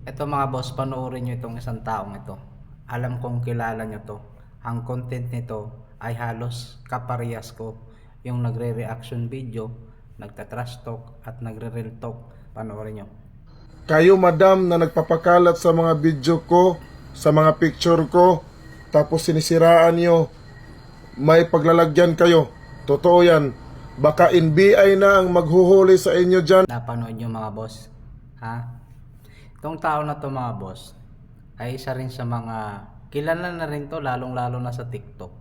Ito mga boss, panoorin nyo itong isang taong ito. Alam kong kilala nyo to. Ang content nito ay halos kaparehas ko. Yung nagre-reaction video, nagta-trash talk at nagre-real talk. Panoorin nyo. Kayo madam na nagpapakalat sa mga video ko, sa mga picture ko, tapos sinisiraan nyo, may paglalagyan kayo. Totoo yan. Baka NBI na ang maghuhuli sa inyo dyan. Napanood nyo mga boss? Ha? Itong tao na to mga boss ay isa rin sa mga kilala na rin to, lalong lalo na sa TikTok.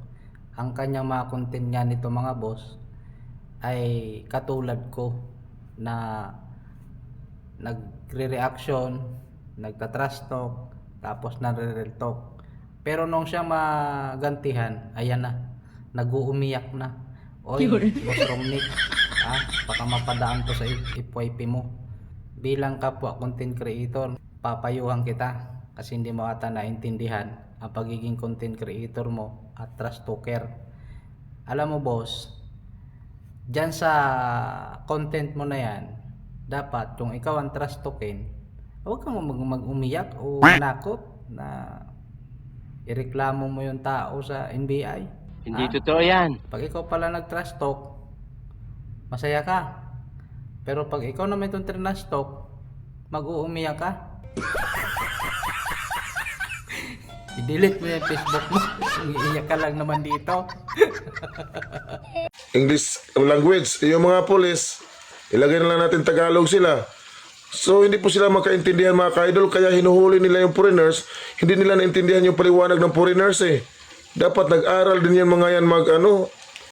Ang kanyang mga content niya nito mga boss ay katulad ko na nagre-reaction, nagta-trash talk, tapos nare-real talk. Pero nung siya magantihan, ayan na, nag-uumiyak na. Oy, Boss Romnick, baka mapadaan to sa FYP mo. Bilang kapwa content creator, papayuhan kita kasi hindi mo ata naintindihan ang pagiging content creator mo at trash talker. Alam mo boss, dyan sa content mo na yan, dapat kung ikaw ang trash talkin, huwag kang mag-umiyak o manakot na ireklamo mo yung tao sa NBI. Hindi totoo yan. Pag ikaw pala nag-trash talk, masaya ka. Pero pag ikaw naman itong trash talk, mag-uumiyak ka. I-delete mo yung Facebook mo. Iiyak ka lang naman dito. English language, yung mga pulis, ilagay na lang natin Tagalog sila. So hindi po sila makaintindihan mga ka-idol, kaya hinuhuli nila yung foreigners. Hindi nila naintindihan yung paliwanag ng foreigners eh. Dapat nag-aral din yan mga yan